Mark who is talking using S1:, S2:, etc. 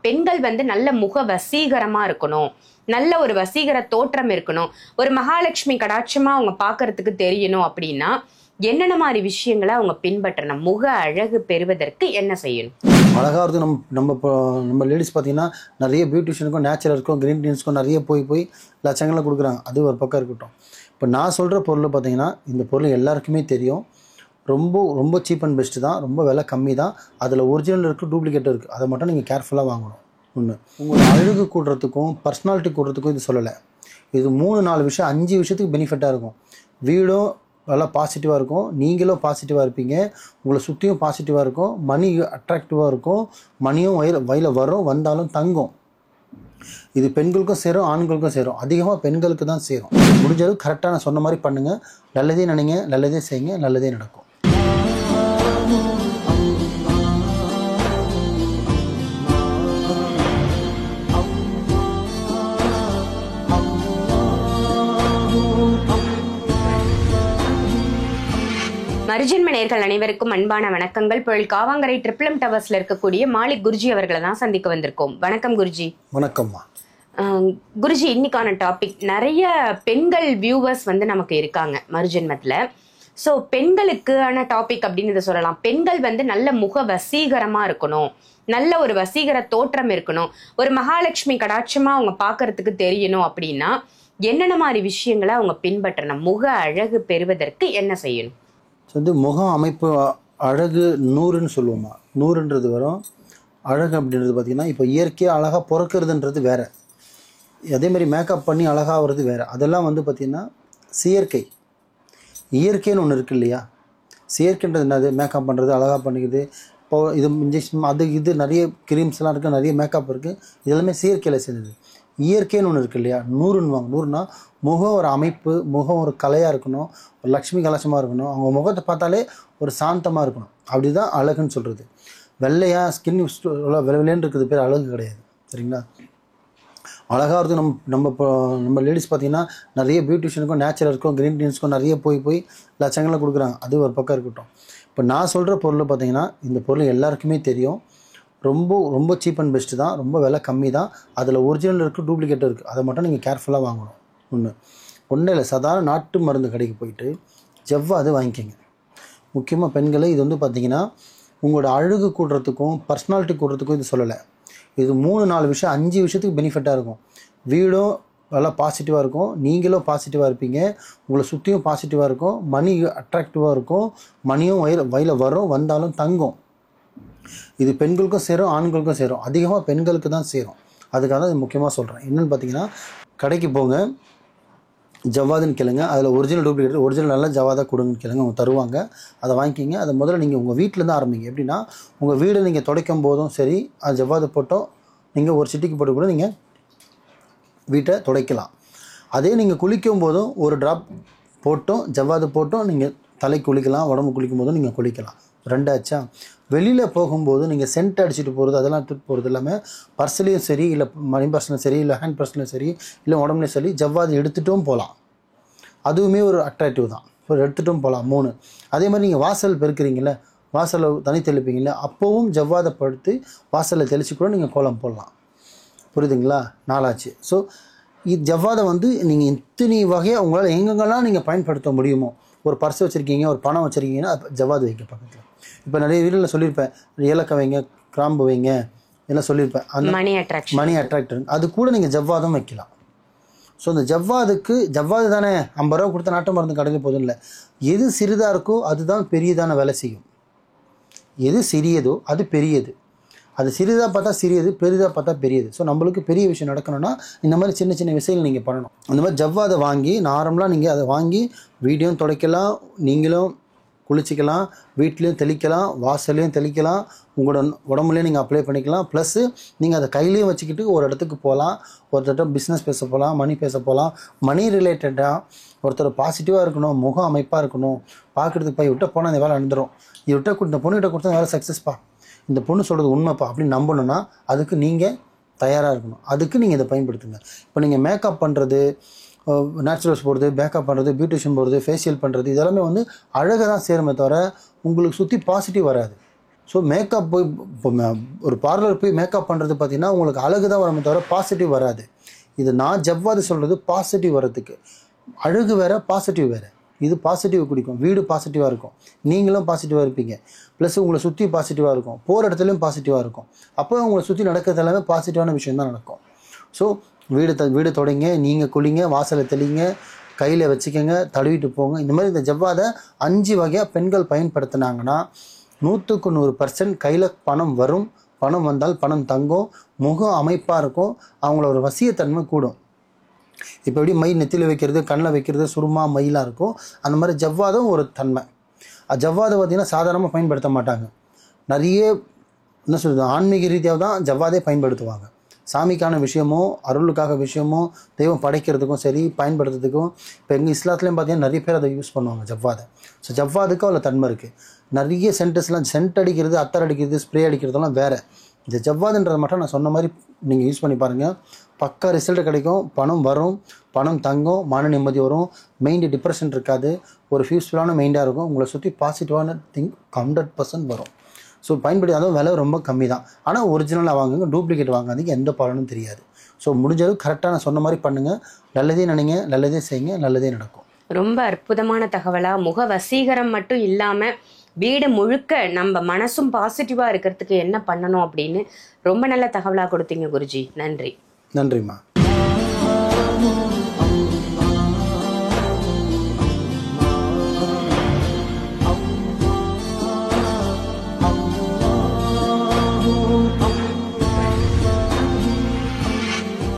S1: பெண்கள் வந்து நல்ல முக வசீகரமா இருக்கணும், நல்ல ஒரு வசீகர தோற்றம் இருக்கணும், ஒரு மகாலட்சுமி கடாட்சமா அவங்க பாக்குறதுக்கு தெரியணும் அப்படின்னா என்னென்ன மாதிரி விஷயங்களை அவங்க பின்பற்றணும்? முக அழகு பெறுவதற்கு என்ன செய்யணும்?
S2: அழகாக நம்ம லேடிஸ் பார்த்தீங்கன்னா நிறைய பியூட்டிஷியனுக்கும் நேச்சுரலுக்கும் கிரீன் டீன்ஸுக்கும் நிறைய போய் லட்சங்களில் கொடுக்குறாங்க. அது ஒரு பக்கம் இருக்கட்டும். இப்போ நான் சொல்கிற பொருள் பார்த்தீங்கன்னா இந்த பொருள் எல்லாருக்குமே தெரியும். ரொம்ப ரொம்ப சீப் அண்ட் பெஸ்ட்டு தான், ரொம்ப விலை கம்மி தான். அதில் ஒரிஜினல் இருக்குது, டூப்ளிகேட் இருக்குது. அதை மட்டும் நீங்கள் கேர்ஃபுல்லாக வாங்கணும். ஒன்று, உங்களோட அழகு கூடுறதுக்கும் பர்சனாலிட்டி கூடுறதுக்கும் இது சொல்லலை. இது 3-4 விஷயம் 5 விஷயத்துக்கு பெனிஃபிட்டாக இருக்கும். வீடும் நல்லா பாசிட்டிவாக இருக்கும், நீங்களும் பாசிட்டிவாக இருப்பீங்க, உங்களை சுற்றியும் பாசிட்டிவாக இருக்கும், மணி அட்ராக்டிவாக இருக்கும், மணியும் வயலில் வரும், வந்தாலும் தங்கும். இது பெண்களுக்கும் சேரும், ஆண்களுக்கும் சேரும். அதிகமாக பெண்களுக்கு தான் சேரும். முடிஞ்சளவு கரெக்டாக நான் சொன்ன மாதிரி பண்ணுங்கள். நல்லதே நினைங்க, நல்லதே செய்யுங்க, நல்லதே நடக்கும்.
S1: மறுஜென்ம நேயர்கள் அனைவருக்கும் அன்பான வணக்கங்கள். பொருள் காவாங்கரை ட்ரிபிள் டவர்ஸ்ல இருக்கக்கூடிய மாலிக் குருஜி அவர்களை தான் சந்திக்க வந்திருக்கோம். வணக்கம் குருஜி.
S2: வணக்கம்மா.
S1: குருஜி, இன்னைக்கான டாபிக், நிறைய பெண்கள் வியூவர்ஸ் வந்து நமக்கு இருக்காங்க மறுஜென்மத்துல. ஸோ பெண்களுக்கான டாபிக் அப்படின்னு இதை சொல்லலாம். பெண்கள் வந்து நல்ல முக வசீகரமா இருக்கணும், நல்ல ஒரு வசீகர தோற்றம் இருக்கணும், ஒரு மகாலட்சுமி கடாட்சமா அவங்க பாக்குறதுக்கு தெரியணும் அப்படின்னா என்னென்ன மாதிரி விஷயங்களை அவங்க பின்பற்றணும்? முக அழகு பெறுவதற்கு என்ன செய்யணும்?
S2: முகம் அமைப்பு அழகு 100ன்னு சொல்லுவோமா. 100ன்றது வரும். அழகு அப்படின்றது பார்த்திங்கன்னா இப்போ இயற்கையாக அழகாக பிறக்கிறதுன்றது வேறு, அதேமாதிரி மேக்கப் பண்ணி அழகாகிறது வேறு. அதெல்லாம் வந்து பார்த்திங்கன்னா செயற்கை. இயற்கைன்னு ஒன்று இருக்குது இல்லையா. செயற்கைன்றது என்னது? மேக்கப் பண்ணுறது, அழகாக பண்ணிக்கிறது. இப்போது இது இன்ஜெக்ஷன் அது இது நிறைய க்ரீம்ஸ்லாம் இருக்குது, நிறைய மேக்கப் இருக்குது. இதெல்லாமே செயற்கையில் செஞ்சது. இயற்கைன்னு ஒன்று இருக்குது இல்லையா. 100ன்னுவாங்க. 100னா முகம் ஒரு அமைப்பு, முகம் ஒரு கலையாக இருக்கணும், ஒரு லக்ஷ்மி கலசமாக இருக்கணும், அவங்க முகத்தை பார்த்தாலே ஒரு சாந்தமாக இருக்கணும். அப்படி தான் அழகுன்னு சொல்கிறது. வெள்ளையாக ஸ்கின் வெள்ளைன்னு இருக்கிறது பேர் அழகு கிடையாது. சரிங்களா. அழகாகிறது நம்ம லேடிஸ் பார்த்திங்கன்னா நிறைய பியூட்டிஷியனுக்கும் நேச்சுரலுக்கும் கிரீன் டீன்ஸுக்கும் நிறைய போய் லட்சங்களில் கொடுக்குறாங்க. அது ஒரு பக்கம் இருக்கட்டும். இப்போ நான் சொல்கிற பொருள் பார்த்திங்கன்னா இந்த பொருள் எல்லாருக்குமே தெரியும். ரொம்ப ரொம்ப சீப் அண்ட் பெஸ்ட்டு தான், ரொம்ப விலை கம்மி தான். அதில் ஒரிஜினல் இருக்குது, டூப்ளிகேட் இருக்குது. அதை மட்டும் நீங்கள் கேர்ஃபுல்லாக வாங்கணும். ஒன்றும் இல்லை, சாதாரண நாட்டு மருந்து கடைக்கு போயிட்டு ஜவ்வாது வாங்கிக்கோங்க. முக்கியமாக பெண்களை இது வந்து பார்த்திங்கன்னா உங்களோட அழகு கூடுறதுக்கும் பர்சனாலிட்டி கூடுறதுக்கும் இது சொல்லலை. இது 3-4 விஷயம் 5 விஷயத்துக்கு பெனிஃபிட்டாக இருக்கும். வீடும் நல்லா பாசிட்டிவாக இருக்கும், நீங்களும் பாசிட்டிவாக இருப்பீங்க, உங்களை சுற்றியும் பாசிட்டிவாக இருக்கும், மணி அட்ராக்டிவாக இருக்கும், மணியும் வயலில் வரும், வந்தாலும் தங்கும். இது பெண்களுக்கும் சேரும், ஆண்களுக்கும் சேரும். அதிகமாக பெண்களுக்கு தான் சேரும். அதுக்காக தான் இது முக்கியமாக சொல்கிறேன். என்னென்னு பார்த்தீங்கன்னா, கடைக்கு போங்க, ஜவ்வாதுன்னு கேளுங்க. அதில் ஒரிஜினல் டூப்ளிகேட், ஒரிஜினல் நல்லா ஜவ்வாதாக கொடுங்கன்னு கேளுங்க, அவங்க தருவாங்க. அதை வாங்கிக்கிங்க. அதை முதல்ல நீங்கள் உங்கள் வீட்டிலேருந்து ஆரம்பிங்க. எப்படின்னா, உங்கள் வீடு நீங்கள் துடைக்கும் போதும் சரி, அது ஜவ்வாது போட்டோம் நீங்கள் ஒரு சிட்டிக்கு போட்டு கூட நீங்கள் வீட்டை துடைக்கலாம். அதே நீங்கள் குளிக்கும் போதும் ஒரு ட்ராப் போட்டும் ஜவ்வாது போட்டும் நீங்கள் தலை குளிக்கலாம், உடம்பு குளிக்கும் போதும் நீங்கள் குளிக்கலாம். 2 ஆச்சா. வெளியில் போகும்போது நீங்கள் சென்ட் அடிச்சுட்டு போகிறது, அதெல்லாம் எடுத்துகிட்டு போகிறது எல்லாமே பர்ஸ்லேயும் சரி, இல்லை மணி பர்ஸ்லையும் சரி, இல்லை ஹேண்ட் பர்ஸ்லையும் சரி, இல்லை உடம்புலையும் சரி, ஜவ்வாது எடுத்துகிட்டும் போகலாம். அதுவுமே ஒரு அட்ராக்டிவ் தான். ஸோ எடுத்துகிட்டும் போகலாம். 3. அதே மாதிரி நீங்கள் வாசல் பெருக்கிறீங்கள, வாசலில் தனி தெளிப்பீங்கள, அப்போவும் ஜவ்வாதை படுத்து வாசலில் தெளித்து கூட நீங்கள் கோலம் போடலாம். புரியுதுங்களா. 4 ஆச்சு. ஸோ இது ஜவ்வாதை வந்து நீங்கள் இத்தனை வகையாக உங்களால் எங்கெங்கெல்லாம் நீங்கள் பயன்படுத்த முடியுமோ. ஒரு பர்ஸ் வச்சுருக்கீங்க, ஒரு பணம் வச்சுருக்கீங்கன்னா ஜவ்வாது வைக்க பக்கத்தில். இப்போ நிறைய வீட்டில் சொல்லியிருப்பேன், ஏலக்காய் வைங்க, கிராம்பு வைங்க, எல்லாம் சொல்லியிருப்பேன். அந்த மணி அட்ராக்டர் அது கூட நீங்கள் ஜவ்வாதும் வைக்கலாம். ஸோ இந்த ஜவ்வாது தானே 50 ரூபா கொடுத்த நாட்டு மருந்து கடையில் போதும் இல்லை. எது சிறிதாக இருக்கோ அதுதான் பெரியதான வேலை செய்யும். எது சிறியதோ அது பெரியது. அது சிறிதாக பார்த்தா சிறியது, பெரிதாக பார்த்தா பெரியது. ஸோ நம்மளுக்கு பெரிய விஷயம் நடக்கணும்னா இந்த மாதிரி சின்ன சின்ன விஷயங்கள் நீங்கள் பண்ணணும். அந்த மாதிரி ஜவ்வாதை வாங்கி நார்மலாக நீங்கள் அதை வாங்கி வீடியோவும் துடைக்கலாம், நீங்களும் குளிச்சிக்கலாம், வீட்லேயும் தெளிக்கலாம், வாசல்லையும் தெளிக்கலாம், உங்களோட உடம்புலையும் நீங்கள் அப்ளை பண்ணிக்கலாம். ப்ளஸ்ஸு நீங்கள் அதை கையிலையும் வச்சுக்கிட்டு ஒரு இடத்துக்கு போகலாம், ஒருத்தர்கிட்ட பிஸ்னஸ் பேச போகலாம், மணி பேச போகலாம். மணி ரிலேட்டடாக ஒருத்தர் பாசிட்டிவாக இருக்கணும், முகம் அமைப்பாக இருக்கணும், பார்க்குறதுக்கு போய் விட்ட போனால் அந்த வேலை நடந்துடும். இது விட்ட இந்த பொண்ணுகிட்ட கொடுத்தா வேலை சக்ஸஸ்ப்பா, இந்த பொண்ணு சொல்கிறது உண்மைப்பா அப்படின்னு நம்பணுன்னா அதுக்கு நீங்கள் தயாராக இருக்கணும். அதுக்கு நீங்கள் இதை பயன்படுத்துங்க. இப்போ நீங்கள் மேக்கப் பண்ணுறது, நேச்சுரல்ஸ் போடுறது, மேக்கப் பண்ணுறது, பியூட்டிஷியன் போடுறது, ஃபேஷியல் பண்ணுறது, இதெல்லாமே வந்து அழகாக தான் சேருமே தவிர உங்களுக்கு சுற்றி பாசிட்டிவ் வராது. ஸோ மேக்கப் போய் இப்போ ஒரு பார்லர் போய் மேக்கப் பண்ணுறது பார்த்தீங்கன்னா உங்களுக்கு அழகு தான் வரமே தவிர பாசிட்டிவ் வராது. இது நான் ஜவ்வாது சொல்கிறது பாசிட்டிவ் வர்றதுக்கு. அழகு வேறு, பாசிட்டிவ் வேறு. இது பாசிட்டிவ் குடிக்கும், வீடு பாசிட்டிவாக இருக்கும், நீங்களும் பாசிட்டிவாக இருப்பீங்க, ப்ளஸ் உங்களை சுற்றி பாசிட்டிவாக இருக்கும், போகிற இடத்துலையும் பாசிட்டிவாக இருக்கும். அப்போ உங்களை சுற்றி நடக்கிறது எல்லாமே பாசிட்டிவான விஷயம் தான் நடக்கும். ஸோ வீடு தொடங்க, நீங்கள் குளிங்க, வாசலை தெளிங்க, கையில் வச்சுக்கோங்க, தடவிட்டு போங்க. இந்த மாதிரி இந்த ஜவ்வாதை 5 வகையாக பெண்கள் பயன்படுத்தினாங்கன்னா 100க்கு 100% கையில் பணம் வரும். பணம் வந்தால் பணம் தங்கும், முகம் அமைப்பாக இருக்கும், அவங்களோட வசியத்தன்மை கூடும். இப்போ எப்படி மை நெத்தியில் வைக்கிறது, கண்ணில் வைக்கிறது, சுருமா மயிலாக இருக்கும், அந்த மாதிரி ஜவ்வாதும் ஒரு தன்மை. ஜவ்வாதை பார்த்திங்கன்னா சாதாரணமாக பயன்படுத்த மாட்டாங்க. நிறைய என்ன சொல்கிறது, ஆன்மீக ரீதியாக தான் ஜவ்வாதே பயன்படுத்துவாங்க. சாமிக்கான விஷயமோ அருளுக்காக விஷயமோ தெய்வம் படைக்கிறதுக்கும் சரி பயன்படுத்துறதுக்கும். இப்போ எங்கள் இஸ்லாத்துலேயும் பார்த்தீங்கன்னா நிறைய பேர் அதை யூஸ் பண்ணுவாங்க ஜவ்வாதை. ஸோ ஜவ்வாதுக்கும் அவ்வளோ தன்மை இருக்குது. நிறைய சென்டர்ஸ்லாம் சென்ட் அடிக்கிறது, அத்தர் அடிக்கிறது, ஸ்ப்ரே அடிக்கிறதெல்லாம் வேறு. இந்த ஜவ்வாதுன்றதை மட்டும் நான் சொன்ன மாதிரி நீங்கள் யூஸ் பண்ணி பாருங்கள், பக்கா ரிசல்ட் கிடைக்கும். பணம் வரும், பணம் தங்கும், மன நிம்மதி வரும், மைண்டு டிப்ரெஷன் இருக்காது, ஒரு ஃபியூஸ்ஃபுல்லான மைண்டாக இருக்கும், உங்களை சுற்றி பாசிட்டிவான திங் 100% வரும். ஸோ பயன்படுத்தி, அதுவும் விலை ரொம்ப கம்மி தான். ஆனால் ஒரிஜினலாக வாங்குங்க, டூப்ளிகேட் வாங்காதீங்க, எந்த பலனும் தெரியாது. ஸோ முடிஞ்சளவு கரெக்டாக நான் சொன்ன மாதிரி பண்ணுங்கள். நல்லதே நினைங்க, நல்லதே செய்யுங்க, நல்லதே நடக்கும்.
S1: ரொம்ப அற்புதமான தகவலாக, முக வசீகரம் மட்டும் இல்லாமல் வீடு முழுக்க நம்ம மனசும் பாசிட்டிவாக இருக்கிறதுக்கு என்ன பண்ணணும் அப்படின்னு ரொம்ப நல்ல தகவலாக கொடுத்தீங்க குருஜி. நன்றி.
S2: நன்றிம்மா.